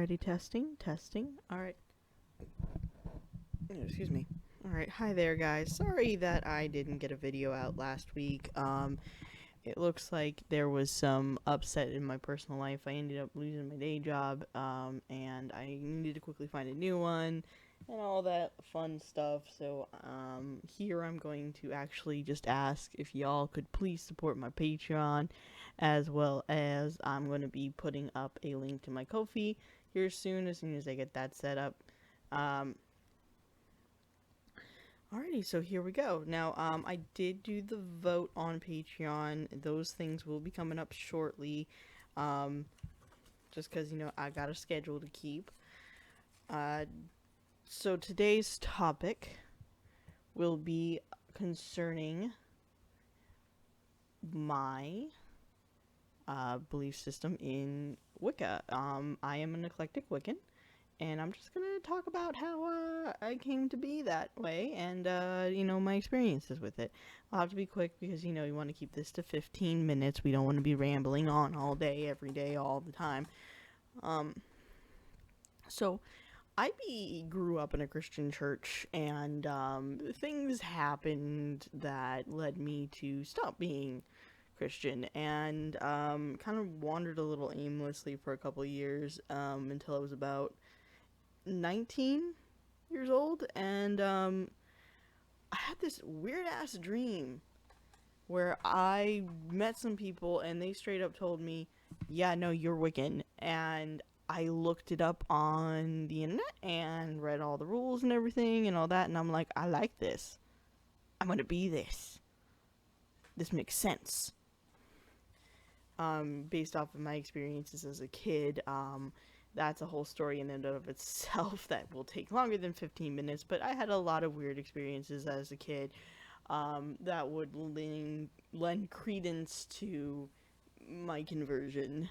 Alrighty, testing. Alright. Excuse me. Alright, hi there, guys. Sorry that I didn't get a video out last week. It looks like there was some upset in my personal life. I ended up losing my day job, and I needed to quickly find a new one, and all that fun stuff. So, here I'm going to actually just ask if y'all could please support my Patreon, as well as I'm going to be putting up a link to my Ko-fi here soon, as soon as I get that set up. Alrighty, so here we go. Now, I did do the vote on Patreon. Those things will be coming up shortly, just because, I got a schedule to keep. So today's topic will be concerning my belief system in Wicca. I am an eclectic Wiccan. And I'm just going to talk about how I came to be that way and, my experiences with it. I'll have to be quick because, you want to keep this to 15 minutes. We don't want to be rambling on all day, every day, all the time. So, I grew up in a Christian church, and things happened that led me to stop being Christian, and kind of wandered a little aimlessly for a couple years until I was about 19 years old, and I had this weird ass dream where I met some people and they straight up told me, yeah, no, you're Wiccan. And I looked it up on the internet and read all the rules and everything and all that, and I'm like, I like this. I'm gonna be this. This makes sense. Based off of my experiences as a kid, that's a whole story in and of itself that will take longer than 15 minutes, but I had a lot of weird experiences as a kid that would lend credence to my conversion,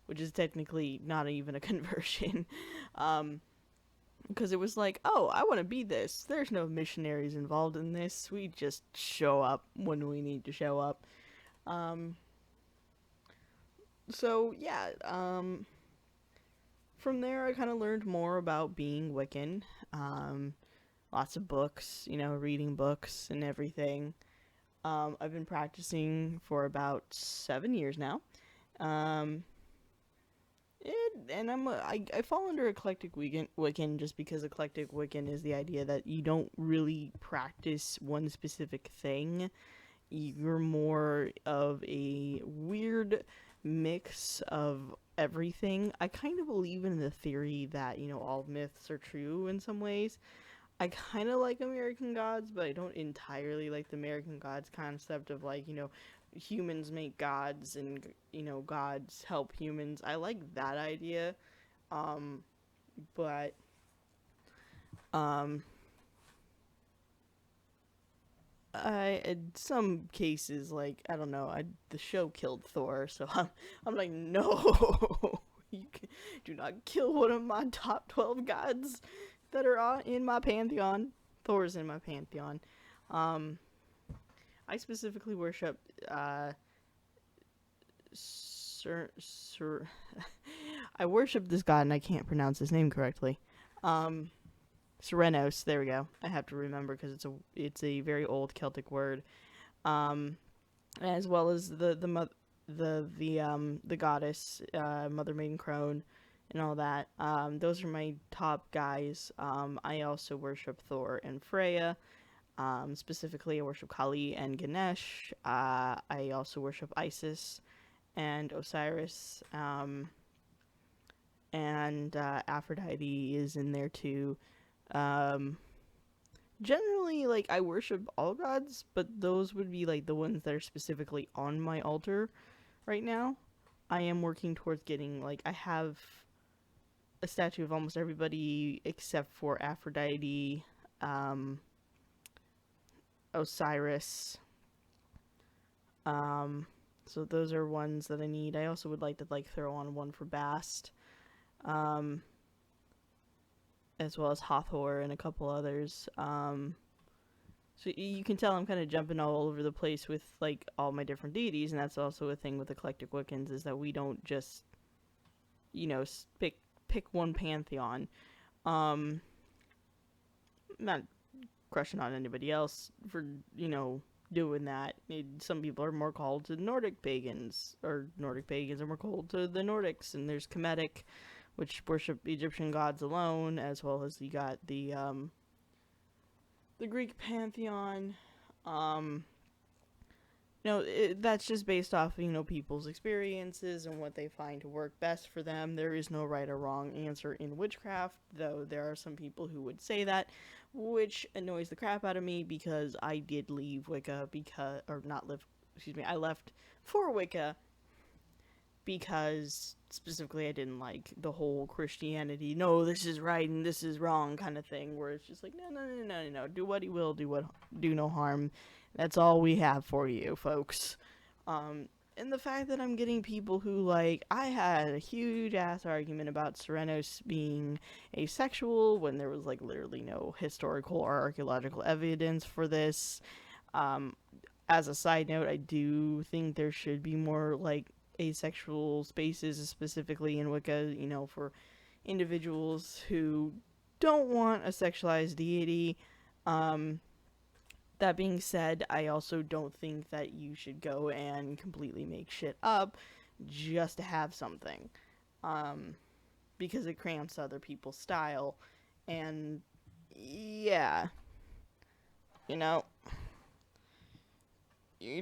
which is technically not even a conversion, because it was like, oh, I want to be this. There's no missionaries involved in this. We just show up when we need to show up. So, yeah, from there, I kind of learned more about being Wiccan. Lots of books, reading books and everything. I've been practicing for about 7 years now. And I fall under eclectic Wiccan just because eclectic Wiccan is the idea that you don't really practice one specific thing. You're more of a weird mix of everything. I kind of believe in the theory that, all myths are true in some ways. I kind of like American Gods, but I don't entirely like the American Gods concept of, like, humans make gods and, gods help humans. I like that idea. But, in some cases, like, I don't know, the show killed Thor, so I'm like, no, do not kill one of my top 12 gods that are in my pantheon. Thor's in my pantheon. I specifically worship, I worship this god, and I can't pronounce his name correctly. Serenos, there we go. I have to remember because it's a very old Celtic word, as well as the goddess, Mother Maiden Crone, and all that. Those are my top guys. I also worship Thor and Freya. Specifically, I worship Kali and Ganesh. I also worship Isis and Osiris. And Aphrodite is in there too. Generally, like, I worship all gods, but those would be, like, the ones that are specifically on my altar right now. I am working towards getting, like, I have a statue of almost everybody except for Aphrodite, Osiris. So those are ones that I need. I also would like to, like, throw on one for Bast. As well as Hathor and a couple others. So you can tell I'm kind of jumping all over the place with, like, all my different deities, and that's also a thing with eclectic Wiccans, is that we don't just pick one pantheon. I'm not crushing on anybody else for, doing that. Some people are more called to Nordic pagans, or Nordic pagans are more called to the Nordics, and there's Kemetic, which worship Egyptian gods alone, as well as you got the Greek pantheon. That's just based off, people's experiences and what they find to work best for them. There is no right or wrong answer in witchcraft, though there are some people who would say that, which annoys the crap out of me because I did leave Wicca I left for Wicca because specifically I didn't like the whole Christianity, no, this is right and this is wrong kind of thing, where it's just like, no, do what he will, do no harm. That's all we have for you, folks. And the fact that I'm getting people who, I had a huge ass argument about Serenos being asexual when there was, literally no historical or archaeological evidence for this. As a side note, I do think there should be more, asexual spaces, specifically in Wicca, for individuals who don't want a sexualized deity. That being said, I also don't think that you should go and completely make shit up just to have something. Because it cramps other people's style. And, yeah. You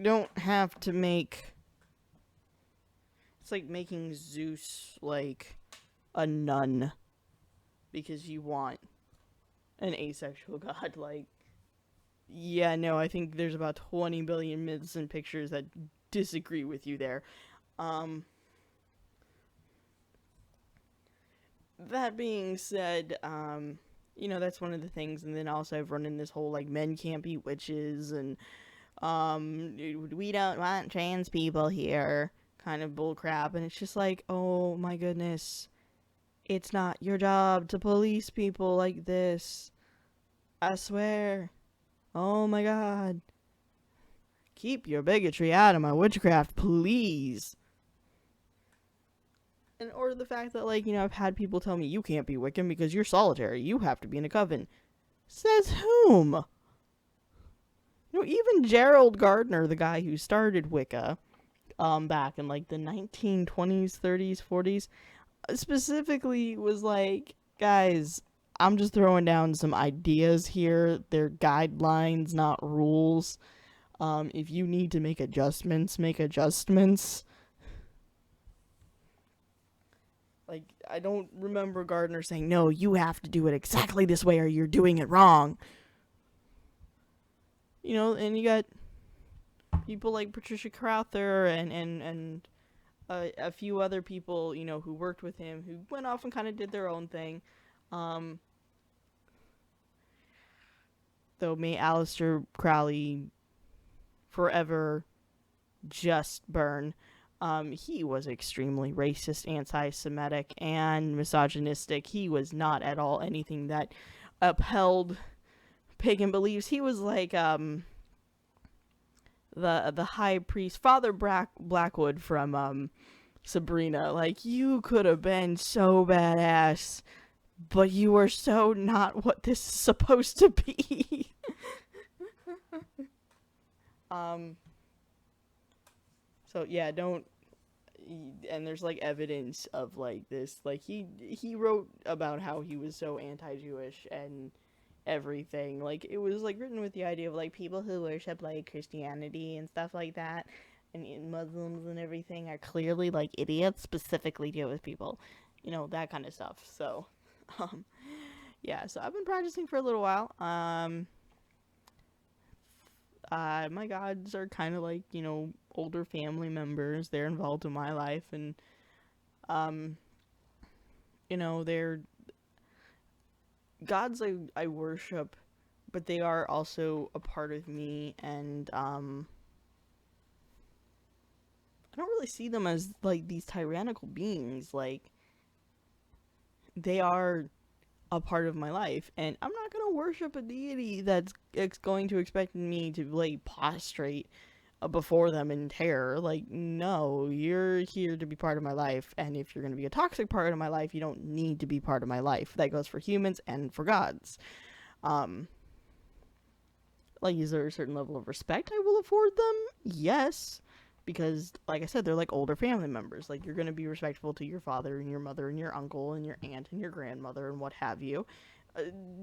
don't have to make... It's like making Zeus, a nun. Because you want an asexual god, Yeah, no, I think there's about 20 billion myths and pictures that disagree with you there. That being said, that's one of the things, and then also I've run in this whole, men can't be witches, and, we don't want trans people here, kind of bullcrap, and it's just oh my goodness, it's not your job to police people like this. I swear. Oh my god. Keep your bigotry out of my witchcraft, please. Or the fact that, I've had people tell me, you can't be Wiccan because you're solitary. You have to be in a coven. Says whom? Even Gerald Gardner, the guy who started Wicca, back in, the 1920s, 30s, 40s, specifically was guys, I'm just throwing down some ideas here. They're guidelines, not rules. If you need to make adjustments, make adjustments. I don't remember Gardner saying, no, you have to do it exactly this way or you're doing it wrong. And you got people like Patricia Crowther and a few other people, who worked with him, who went off and kind of did their own thing. Though may Aleister Crowley forever just burn. He was extremely racist, anti-Semitic, and misogynistic. He was not at all anything that upheld pagan beliefs. He was the high priest, Father Blackwood from Sabrina. You could have been so badass, but you were so not what this is supposed to be. So yeah, don't. And there's evidence of this. He wrote about how he was so anti-Jewish and everything. It was written with the idea of people who worship Christianity and stuff like that, and Muslims and everything are clearly idiots, specifically Jewish people, that kind of stuff. So, yeah. So I've been practicing for a little while. My gods are kind of older family members. They're involved in my life, and they're gods I worship, but they are also a part of me, and I don't really see them as these tyrannical beings. They are a part of my life, and I'm not gonna worship a deity that's going to expect me to prostrate before them in terror. Like, no, you're here to be part of my life, and if you're going to be a toxic part of my life, you don't need to be part of my life. That goes for humans and for gods. Like, is there a certain level of respect I will afford them? Yes. Because, like I said, they're like older family members. Like, you're going to be respectful to your father and your mother and your uncle and your aunt and your grandmother and what have you.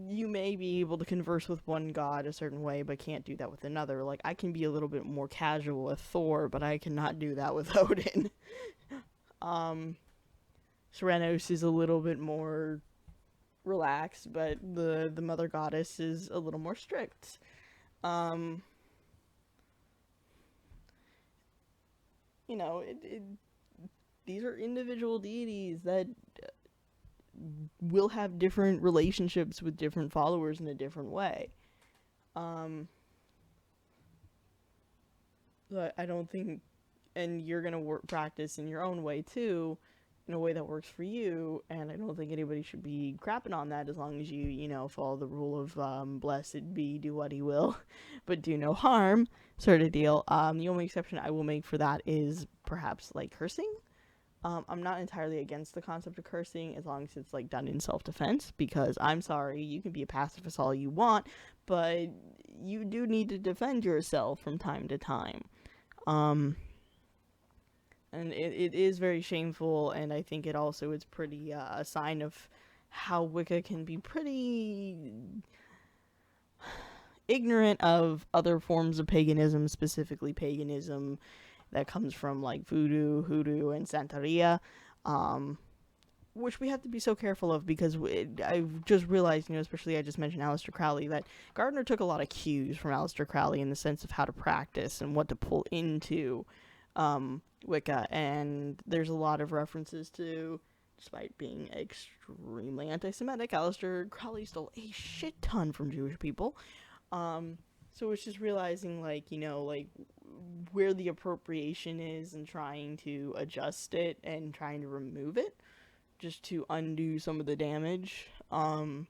You may be able to converse with one god a certain way, but can't do that with another. Like, I can be a little bit more casual with Thor, but I cannot do that with Odin. Serenos is a little bit more relaxed, but the mother goddess is a little more strict. You know, these are individual deities that will have different relationships with different followers in a different way. But I don't think, and you're gonna practice in your own way too, in a way that works for you. And I don't think anybody should be crapping on that as long as you know, follow the rule of blessed be, do what he will, but do no harm, sort of deal. The only exception I will make for that is perhaps like cursing. I'm not entirely against the concept of cursing as long as it's like done in self-defense, because I'm sorry, you can be a pacifist all you want, but you do need to defend yourself from time to time. And it is very shameful, and I think it also is pretty a sign of how Wicca can be pretty ignorant of other forms of paganism, specifically paganism that comes from like voodoo, hoodoo, and Santeria, which we have to be so careful of, because I've just realized, you know, especially I just mentioned Aleister Crowley, that Gardner took a lot of cues from Aleister Crowley in the sense of how to practice and what to pull into Wicca, and there's a lot of references to, despite being extremely anti-Semitic, Aleister Crowley stole a shit ton from Jewish people. So it's just realizing, like, you know, like, where the appropriation is and trying to adjust it and trying to remove it just to undo some of the damage. Or,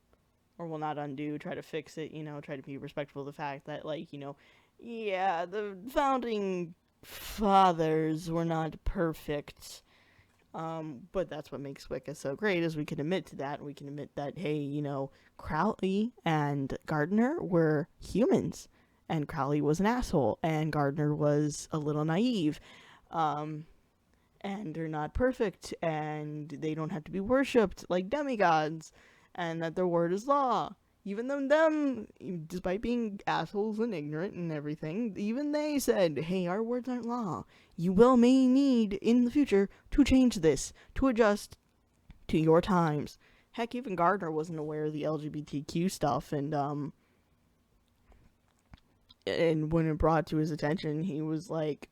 well, not undo, try to fix it, you know, try to be respectful of the fact that, like, you know, yeah, the founding fathers were not perfect. But that's what makes Wicca so great, is we can admit to that, and we can admit that, hey, you know, Crowley and Gardner were humans, and Crowley was an asshole, and Gardner was a little naive, and they're not perfect, and they don't have to be worshipped like demigods, and that their word is law. Even them, despite being assholes and ignorant and everything, even they said, hey, our words aren't law. You may need, in the future, to change this, to adjust to your times. Heck, even Gardner wasn't aware of the LGBTQ stuff, and when it brought to his attention, he was like,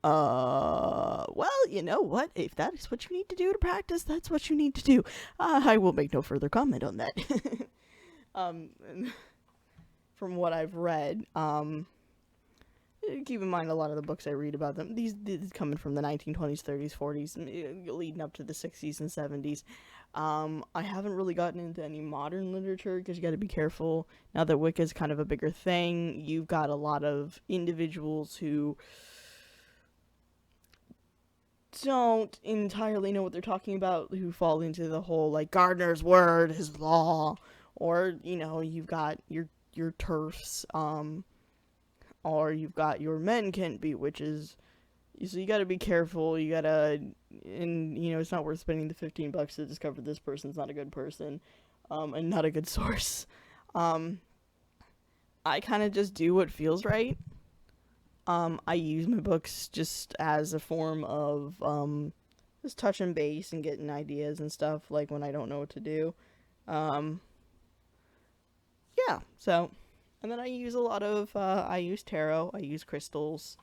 well, you know what? If that is what you need to do to practice, that's what you need to do. I will make no further comment on that. From what I've read, keep in mind a lot of the books I read about them, these coming from the 1920s, 30s, 40s, leading up to the 60s and 70s. I haven't really gotten into any modern literature, because you got to be careful. Now that Wicca is kind of a bigger thing, you've got a lot of individuals who don't entirely know what they're talking about, who fall into the whole, like, Gardner's word is law, or, you know, you've got your TERFs, or you've got your men can't be witches. So you gotta be careful, you gotta, and, you know, it's not worth spending the $15 to discover this person's not a good person, and not a good source. I kind of just do what feels right. I use my books just as a form of, just touching base and getting ideas and stuff, like when I don't know what to do. Yeah, so, and then I use a lot of, I use tarot, I use crystals.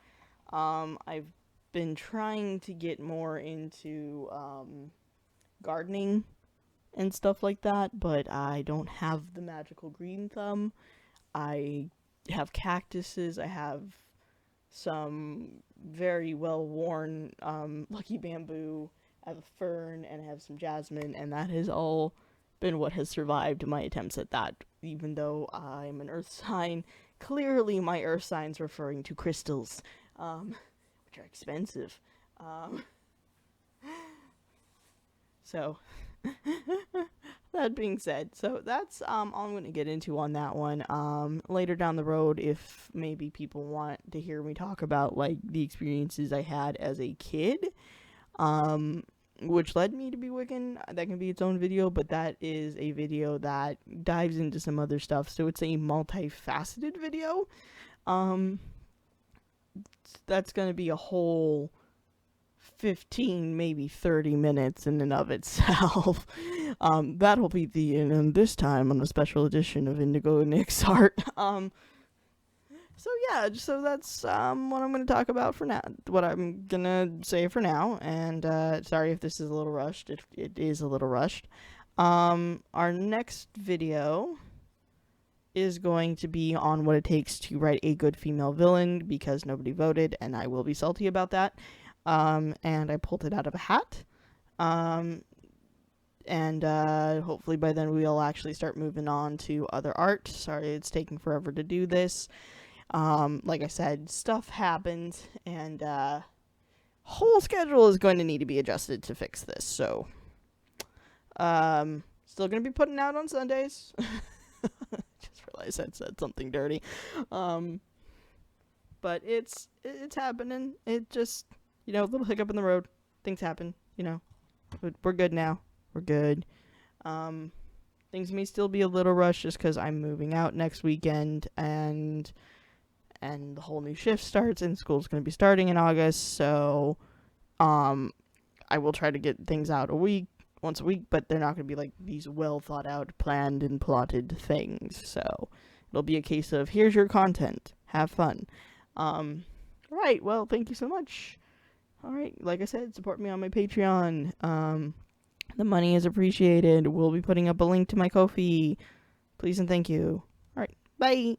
I've been trying to get more into, gardening and stuff like that, but I don't have the magical green thumb. I have cactuses, I have some very well-worn, lucky bamboo, I have a fern, and I have some jasmine, and that has all been what has survived my attempts at that. Even though I'm an earth sign, clearly my earth sign's referring to crystals. which are expensive. So that being said, so that's all I'm going to get into on that one. Later down the road, if maybe people want to hear me talk about like the experiences I had as a kid, which led me to be Wiccan, that can be its own video, but that is a video that dives into some other stuff, so it's a multifaceted video. That's going to be a whole 15, maybe 30 minutes in and of itself. That'll be the end this time on a special edition of Indigo Nick's Art. So yeah, so that's what I'm going to talk about for now, what I'm going to say for now, and sorry if this is a little rushed, if it is a little rushed. Our next video is going to be on what it takes to write a good female villain, because nobody voted, and I will be salty about that. And I pulled it out of a hat. And hopefully by then we'll actually start moving on to other art. Sorry it's taking forever to do this. Like I said, stuff happened, and whole schedule is going to need to be adjusted to fix this. So, still going to be putting out on Sundays. Just realized I said something dirty. But it's happening. It just, a little hiccup in the road. Things happen, We're good now. We're good. Things may still be a little rushed just because I'm moving out next weekend, and the whole new shift starts, and school's going to be starting in August, so I will try to get things out once a week, but they're not going to be like these well thought out, planned and plotted things. So it'll be a case of, here's your content, have fun. Right, well, thank you so much. All right, like I said, support me on my Patreon. The money is appreciated. We'll be putting up a link to my Ko-fi. Please and thank you. All right, bye.